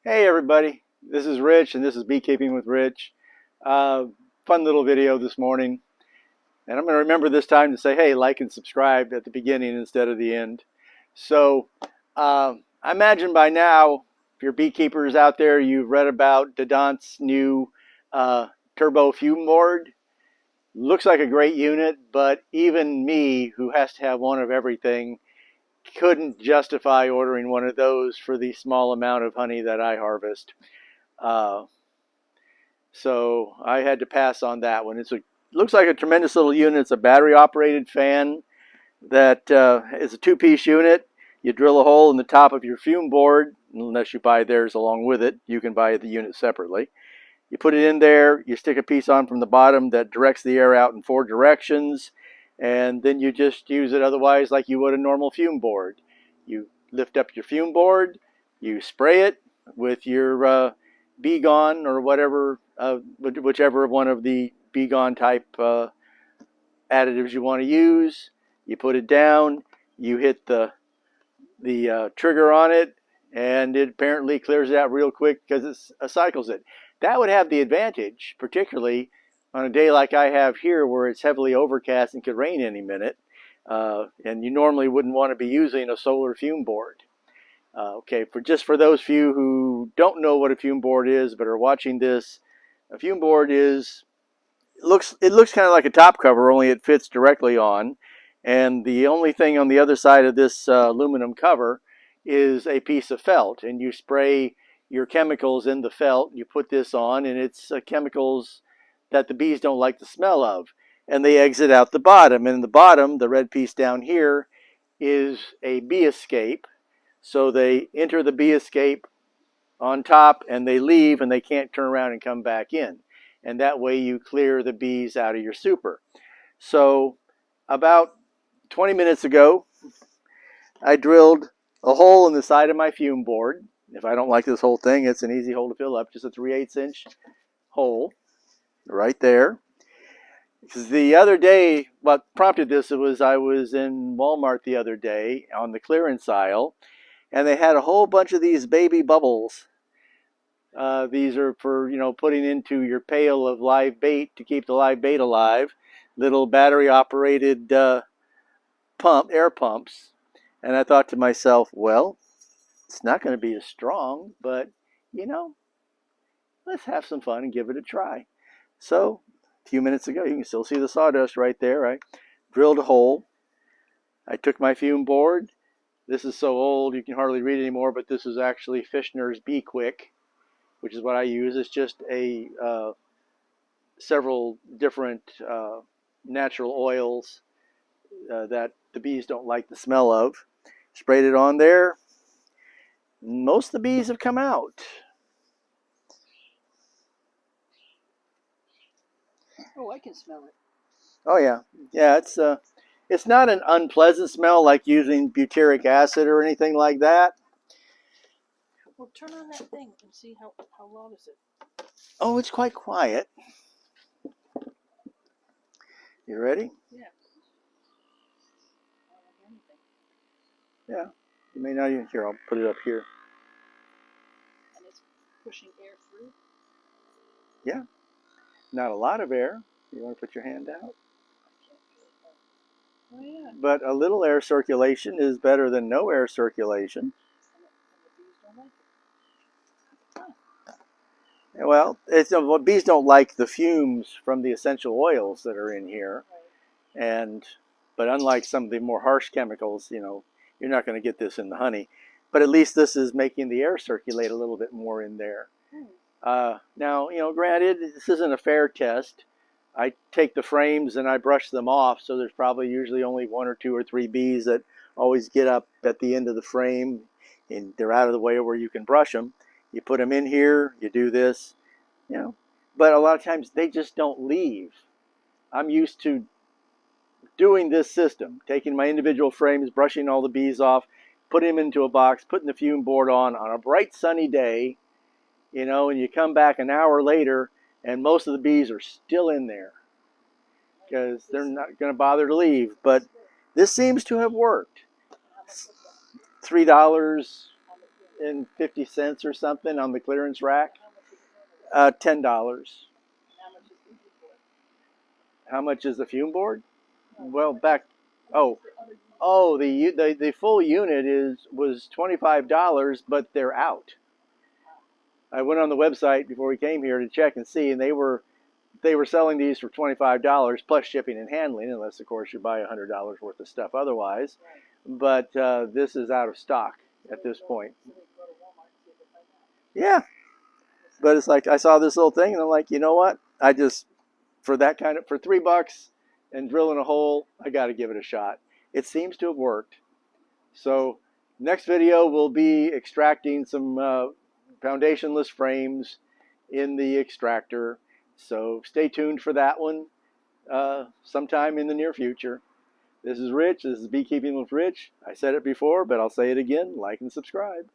Hey everybody, this is Rich and this is Beekeeping with Rich. Fun little video this morning. And I'm going to remember this time to say, hey, like and subscribe at the beginning instead of the end. So I imagine by now, if you're beekeepers out there, you've read about Dadant's new turbo fume board. Looks like a great unit, but even me, who has to have one of everything, couldn't justify ordering one of those for the small amount of honey that I harvest. So I had to pass on that one. Looks like a tremendous little unit. It's a battery operated fan that is a two-piece unit. You drill a hole in the top of your fume board, unless you buy theirs along with it. You can buy the unit separately. You put it in there, you stick a piece on from the bottom that directs the air out in 4 directions, and then you just use it otherwise like you would a normal fume board. You lift up your fume board, you spray it with your Bee Gone or whatever, whichever one of the Bee Gone type additives you want to use. You put it down, you hit the trigger on it, and it apparently clears it out real quick because it cycles it. That would have the advantage, particularly on a day like I have here where it's heavily overcast and could rain any minute, and you normally wouldn't want to be using a solar fume board. Okay, for those few who don't know what a fume board is but are watching this, a fume board it looks kind of like a top cover, only it fits directly on, and the only thing on the other side of this aluminum cover is a piece of felt, and you spray your chemicals in the felt. You put this on, and it's chemicals that the bees don't like the smell of, and they exit out the bottom. And in the bottom, the red piece down here, is a bee escape. So they enter the bee escape on top, and they leave, and they can't turn around and come back in. And that way you clear the bees out of your super. So about 20 minutes ago, I drilled a hole in the side of my fume board. If I don't like this whole thing, it's an easy hole to fill up, just a 3/8 inch hole right there. Because the other day, what prompted this was I was in Walmart the other day on the clearance aisle, and they had a whole bunch of these baby bubbles. These are for, putting into your pail of live bait to keep the live bait alive. Little battery operated air pumps. And I thought to myself, well, it's not going to be as strong, but, let's have some fun and give it a try. So, a few minutes ago, you can still see the sawdust right there. I drilled a hole. I took my fume board. This is so old you can hardly read it anymore, but this is actually Fishner's Bee Quick, which is what I use. It's just several different natural oils that the bees don't like the smell of. Sprayed it on there. Most of the bees have come out. Oh, I can smell it. Oh yeah, it's not an unpleasant smell like using butyric acid or anything like that. Well, turn on that thing and see how loud is it. Oh, it's quite quiet. You ready? Yeah. Yeah. You may not even hear. I'll put it up here. And it's pushing air through? Yeah. Not a lot of air. You want to put your hand out? Oh, yeah. But a little air circulation is better than no air circulation. And the bees don't like it. Huh. Well, bees don't like the fumes from the essential oils that are in here. Right. But unlike some of the more harsh chemicals, you're not going to get this in the honey. But at least this is making the air circulate a little bit more in there. Now, granted, this isn't a fair test. I take the frames and I brush them off, so there's probably usually only 1 or 2 or 3 bees that always get up at the end of the frame, and they're out of the way where you can brush them. You put them in here, you do this, But a lot of times they just don't leave. I'm used to doing this system, taking my individual frames, brushing all the bees off, putting them into a box, putting the fume board on a bright sunny day, and you come back an hour later and most of the bees are still in there because they're not going to bother to leave. But this seems to have worked. $3. $2.50 or something on the clearance rack. How much is it? $10. How much is the fume board? How much is the fume board? No, Well, how back. much Oh, for other units? oh, the full unit was $25, but they're out. I went on the website before we came here to check and see, and they were selling these for $25 plus shipping and handling, unless of course you buy $100 worth of stuff otherwise. Right. But this is out of stock at this point. So we go to Walmart and see if they find out. Yeah, but it's like I saw this little thing and I'm like, you know what? I just for $3 and drilling a hole, I got to give it a shot. It seems to have worked. So next video we'll be extracting some foundationless frames in the extractor. So stay tuned for that one sometime in the near future. This is Rich. This is Beekeeping with Rich. I said it before, but I'll say it again. Like and subscribe.